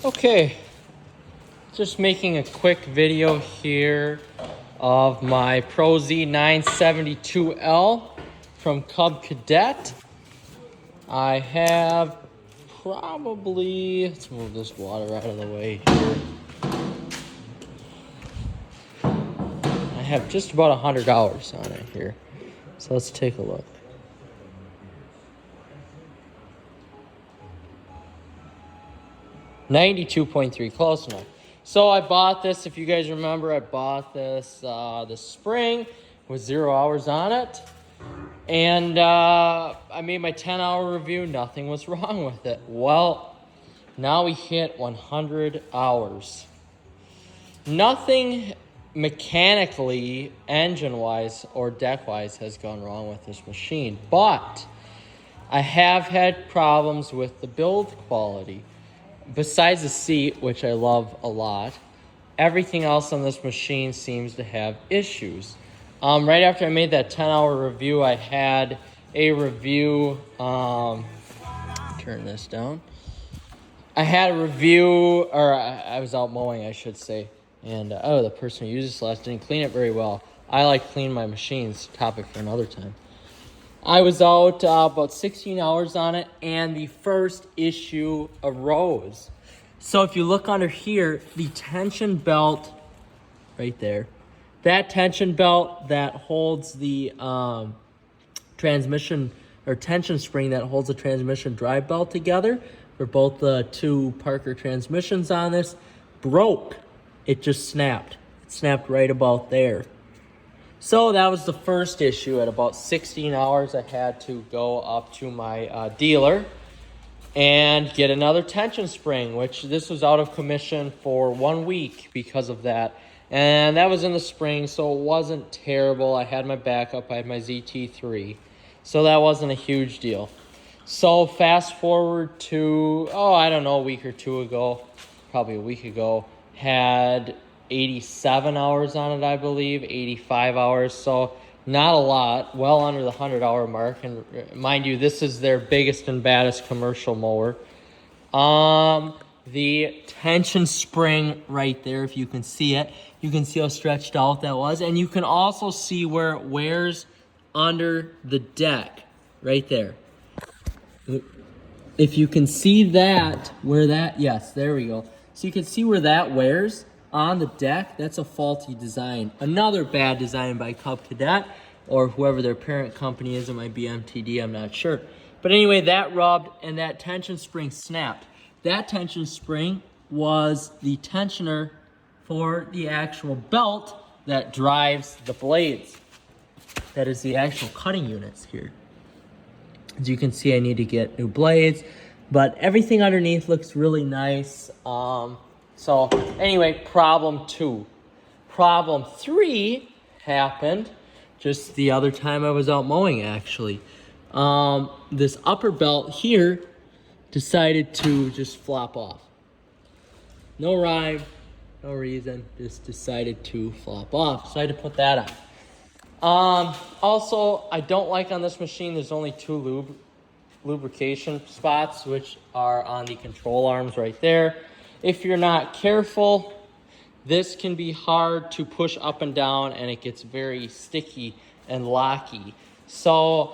Okay, just making a quick video here of my Pro Z 972L from Cub Cadet. I have probably, let's move this water out of the way here. I have just about 100 hours on it here. So let's take a look. $92.3, close enough. So I bought this, if you guys remember, I bought this this spring with 0 hours on it. And I made my 10-hour review, nothing was wrong with it. Well, now we hit 100 hours. Nothing mechanically, engine-wise, or deck-wise has gone wrong with this machine. But I have had problems with the build quality. Besides the seat, which I love a lot, everything else on this machine seems to have issues. Right after I made that 10-hour review, I had a review, turn this down. I had a review, or I was out mowing, I should say, and the person who used this last didn't clean it very well. I like to clean my machines, topic for another time. I was out about 16 hours on it, and the first issue arose. So if you look under here, the tension belt right there, that tension belt that holds the transmission, or tension spring that holds the transmission drive belt together for both the two Parker transmissions on this, broke. It just snapped. It snapped right about there. So that was the first issue. At about 16 hours, I had to go up to my dealer and get another tension spring, which this was out of commission for 1 week because of that. And that was in the spring, so it wasn't terrible. I had my backup. I had my ZT3. So that wasn't a huge deal. So fast forward to, a week or two ago, probably a week ago, had 87 hours on it, I believe, 85 hours. So not a lot, well under the 100-hour mark. And mind you, this is their biggest and baddest commercial mower. The tension spring right there, if you can see it, you can see how stretched out that was. And you can also see where it wears under the deck right there. If you can see that, yes, there we go. So you can see where that wears on the deck. That's a faulty design. Another bad design by Cub Cadet, or whoever their parent company is. It might be MTD, I'm not sure. But anyway, that rubbed and that tension spring snapped. That tension spring was the tensioner for the actual belt that drives the blades. That is the actual cutting units here. As you can see, I need to get new blades, but everything underneath looks really nice. So anyway, problem 2. Problem 3 happened just the other time I was out mowing, actually. This upper belt here decided to just flop off. No rhyme, no reason, just decided to flop off. So I had to put that on. Also, I don't like on this machine, there's only 2 lubrication spots, which are on the control arms right there. If you're not careful, this can be hard to push up and down, and it gets very sticky and locky. So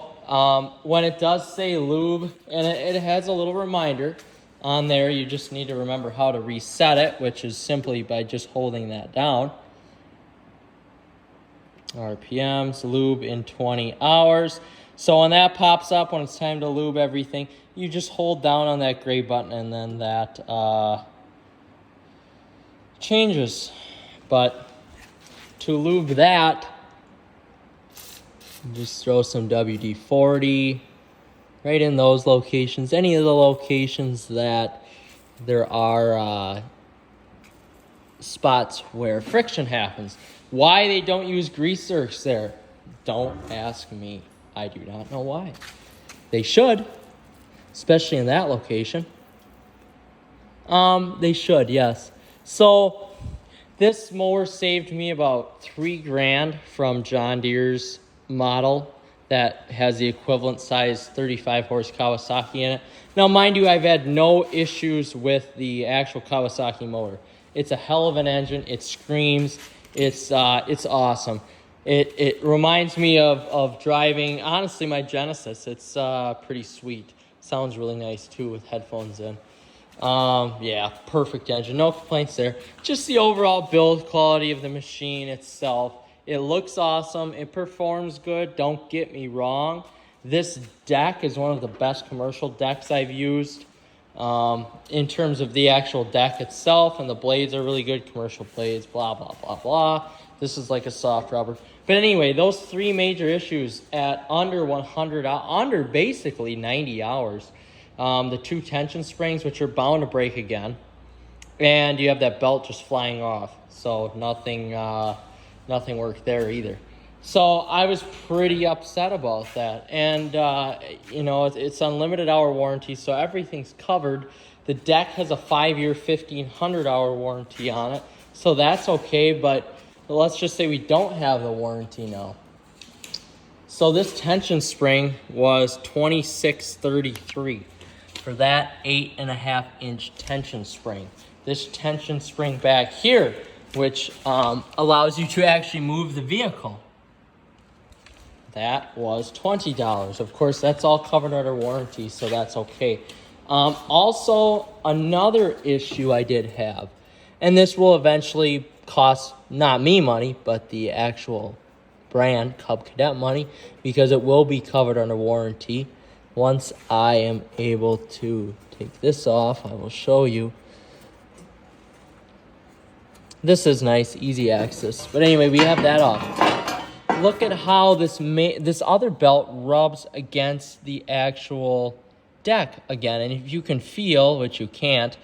when it does say lube, and it has a little reminder on there, you just need to remember how to reset it, which is simply by just holding that down. RPMs, lube in 20 hours. So when that pops up, when it's time to lube everything, you just hold down on that gray button, and then that changes. But to lube that, just throw some WD-40 right in those locations. Any of the locations that there are spots where friction happens. Why they don't use grease zerks there, don't ask me. I do not know why. They should, especially in that location. They should, yes. So this mower saved me about $3,000 from John Deere's model that has the equivalent size 35 horse Kawasaki in it. Now, mind you, I've had no issues with the actual Kawasaki motor. It's a hell of an engine. It screams. It's awesome. It reminds me of driving, honestly, my Genesis. It's pretty sweet. Sounds really nice, too, with headphones in. Yeah, perfect engine. No complaints there. Just the overall build quality of the machine itself. It looks awesome. It performs good. Don't get me wrong. This deck is one of the best commercial decks I've used. In terms of the actual deck itself, and the blades are really good. Commercial blades, blah, blah, blah, blah. This is like a soft rubber. But anyway, those three major issues at under 100, under basically 90 hours. The two tension springs, which are bound to break again. And you have that belt just flying off. So nothing worked there either. So I was pretty upset about that. And, it's unlimited hour warranty, so everything's covered. The deck has a 5-year, 1,500-hour warranty on it. So that's okay, but let's just say we don't have the warranty now. So this tension spring was $26.33 for that 8.5-inch tension spring. This tension spring back here, which allows you to actually move the vehicle, that was $20. Of course, that's all covered under warranty, so that's okay. Also, another issue I did have, and this will eventually cost not me money, but the actual brand, Cub Cadet, money, because it will be covered under warranty. Once I am able to take this off, I will show you. This is nice, easy access. But anyway, we have that off. Look at how this other belt rubs against the actual deck again. And if you can feel, which you can't,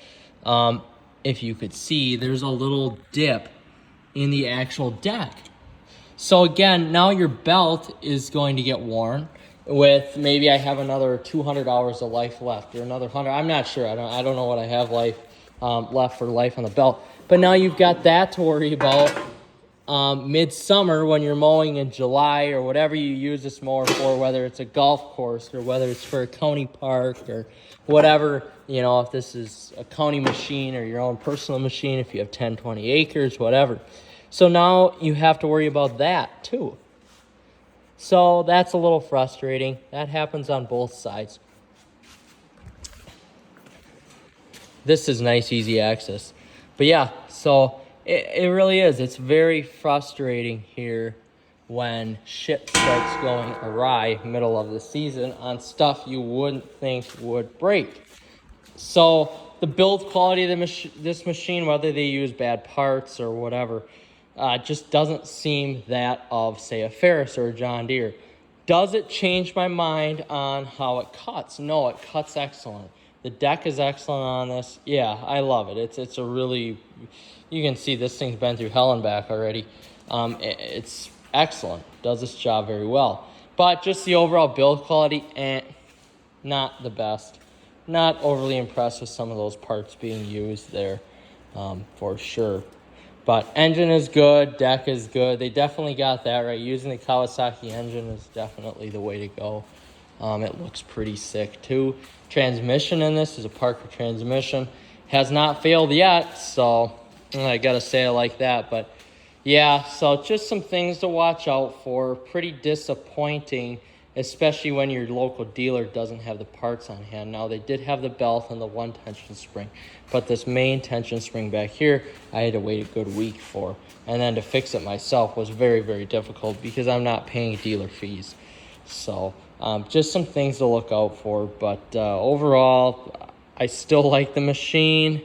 if you could see, there's a little dip in the actual deck. So again, now your belt is going to get worn with, maybe I have another 200 hours of life left, or another 100. I'm not sure. I don't know what I have left for life on the belt. But now you've got that to worry about midsummer when you're mowing in July, or whatever you use this mower for, whether it's a golf course or whether it's for a county park or whatever, if this is a county machine or your own personal machine, if you have 10, 20 acres, whatever. So now you have to worry about that too. So that's a little frustrating. That happens on both sides. This is nice, easy access. But yeah, so it really is. It's very frustrating here when shit starts going awry middle of the season on stuff you wouldn't think would break. So the build quality of this machine, whether they use bad parts or whatever, just doesn't seem that of, say, a Ferris or a John Deere. Does it change my mind on how it cuts? No, it cuts excellent. The deck is excellent on this. Yeah, I love it. It's a really, you can see this thing's been through hell and back already. It's excellent. Does its job very well. But just the overall build quality, not the best. Not overly impressed with some of those parts being used there, for sure. But engine is good, deck is good. They definitely got that right. Using the Kawasaki engine is definitely the way to go. It looks pretty sick too. Transmission in this is a Parker transmission. Has not failed yet, so I gotta say it like that. But yeah, so just some things to watch out for. Pretty disappointing, especially when your local dealer doesn't have the parts on hand. Now, they did have the belt and the one tension spring, but this main tension spring back here, I had to wait a good week for. And then to fix it myself was very, very difficult because I'm not paying dealer fees. So just some things to look out for. But overall, I still like the machine.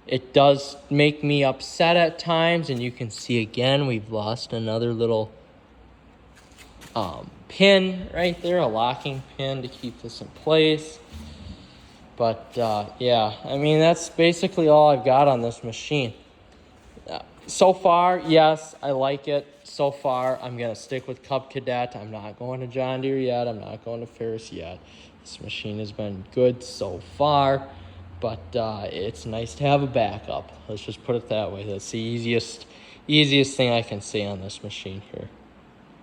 It does make me upset at times, and you can see again, we've lost another little pin right there, a locking pin to keep this in place. But yeah, I mean, that's basically all I've got on this machine. So far, yes, I like it. So far, I'm going to stick with Cub Cadet. I'm not going to John Deere yet. I'm not going to Ferris yet. This machine has been good so far, but it's nice to have a backup. Let's just put it that way. That's the easiest thing I can say on this machine here.